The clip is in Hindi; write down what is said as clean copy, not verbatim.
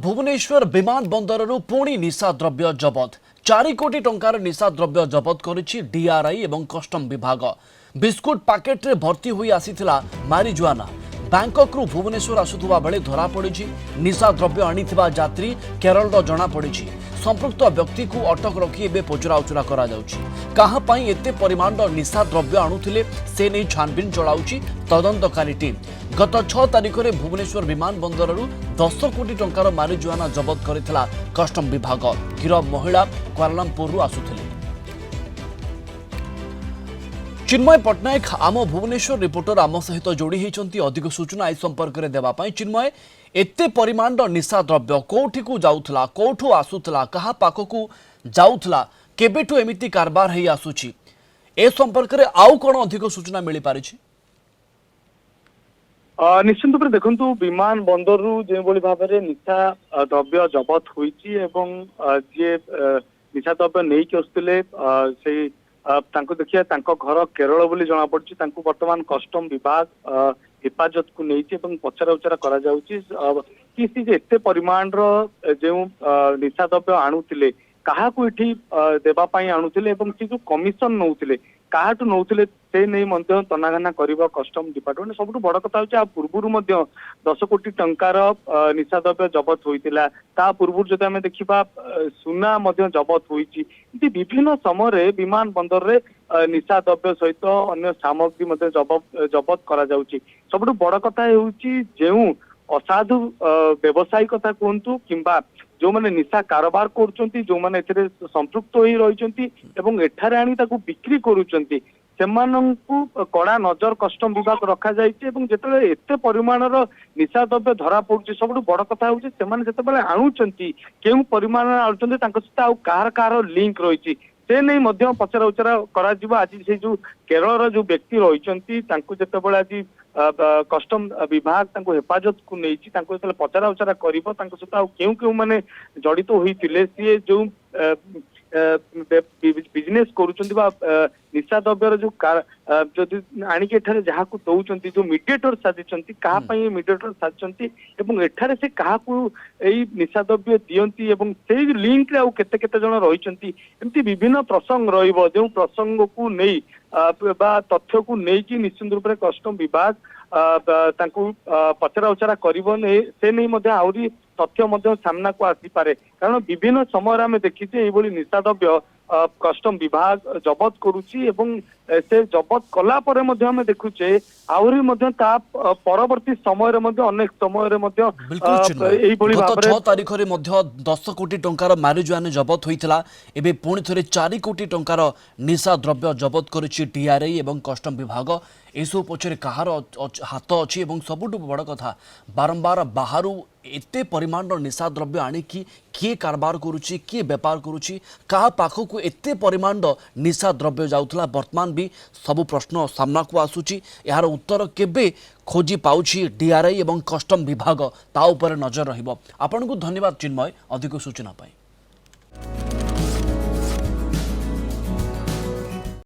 भुवनेश्वर विमान बंदरରୁ पुणी निशा द्रव्य जबत 4 कोटी टंकार निशा द्रव्य जबत करिछि डीआरआई एवं कस्टम विभाग। बिस्कुट पैकेट रे भर्ती हुई आसीथिला मारिजुआना। बैंकॉक रु भुवनेश्वर आसुथुवा बेले धरा पड़िछि निशा द्रव्य आनिथिबा यात्री केरल जना पड़िछि। संपृक्त व्यक्ति को अटक रखी एबे पचराउचरा करा जाउछि। कहा पई एते परिमाण निशा द्रव्य आणुथिले से नै छानबिन चलाउछि तदंतकारी टीम। गत 6 तारिख में भुवनेश्वर विमान बंदर 10 कोटी टंकार मारिजुआना जबत करथिला कस्टम विभाग। गिरफ महिला क्वालालंपुर आसुथिले। चिन्मय पट्टनायक आम भुवनेश्वर रिपोर्टर आम सहित जोड़ी होती अधिक सूचना ए संपर्क में देवाई। चिन्मय एते परिमाण निशा द्रव्य कोठी को जाउथला कोठू आसुथला कहा पाखकू जाउथला केबेठू एमिति कारबार हेई आसुची ए संपर्क में आउ कोन अधिक सूचना मिली पारिछि? निश्चित रूप से देखु विमान बंदर जो भाव में निशा द्रव्य जबत होती जी निशा द्रव्य नहीं आसुले देखिए घर केरल बोली जना पड़ी बर्तमान कस्टम विभाग हेफाजत को नहीं पचरा उचरा करते परिमाण जो निशा द्रव्य आणुले क्या देवाई आणुले जो कमिशन नौले क्या नौले से नहीं तनाघना कर कस्टम डिपार्टमेंट। सब बड़ कथा हो पूर्व 10 कोटी टंकार निशा द्रव्य जबत होता पूर्व जब आम देखा सुना जबत होती विभिन्न समय विमान बंदर रे निशा द्रव्य सहित अन्य सामग्री जबत करा जाउची। सब बड़ कथा हो असाधु व्यवसायी कथा कहतु किंबा जो माने निशा कारोबार करुचंती जो माने एथिरे संपृक्त होई रहिचंती एवं एठारे आनी ताकू बिक्री करुचंती सेमानंकु कड़ा नजर कस्टम विभाग रखा जाइछि। एवं जेतेबेले एते परिमाणर निशा द्रव्य धरा पड़ुछि सबटु बड़ कथा होउछि सेमाने जेतेबेले आणुचंती केउ परिमाण आणुचंती तांको सहित आ कार कार लिंक रहिछि से नहीं मध्य पचरा उचरा करा जिवो। आज से जो केरल जो व्यक्ति रहिचंती तांको जेतेबेले आज कस्टम विभाग तांको हेफाजत को नहीं पचरा उचरा करिवो तांको सहित आ केउ केउ माने जड़ित होइतिले सी जो बिजनेस करुचंती बा निशा द्रव्यर जो जदि आणिक एठारे जहाँ को दौरान जो मीडिएटर साजिचंती कहा पई मीडिएटर साजिचंती एवं एठारे से कहा को एई निशा द्रव्य दियंती एवं से लिंक रे आ केते केते जण रहिचंती एमती विभिन्न प्रसंग रहिबो जो प्रसंग को नहीं बा तथ्य को नहीं कि निश्चित रूप से कस्टम विभाग तांको पचरा उचरा करिवो नै से नहीं मध्य आउरी तथ्य सामना को आसी पारे कारण विभिन्न समय आम देखीचे ये निशा द्रव्य कस्टम विभाग जबत करुची एवं से जबत कला परे मध्य आम देखुचे आउरी मध्य ता परवर्ती समय रे मध्य अनेक समय रे मध्य एई भली भाबरे 6 तारिख रे मध्य 10 कोटी टंकार मारिजुआना जबत होइतला एबे पुणी थरे 4 कोटी टंकार निशा द्रव्य जबत करिछि डीआरआई एवं कस्टम विभाग। एसो पछरे कहार हाथ अछि एवं सबुठु बड़ कथा बारंबार बाहरु एते परिमाण निशा द्रव्य आनिकी किए कारबार करुछि किए व्यापार करुछि कहा पाखकू एते परिमाण निशा द्रव्य जाउथला वर्तमान भी सब प्रश्न सामना को आसुछि। यार उत्तर केबे खोजी पाउछि डीआरआई एवं कस्टम विभाग ता ऊपर नजर रहिबो। आपनकु धन्यवाद चिन्मय अधिक सूचना पाई।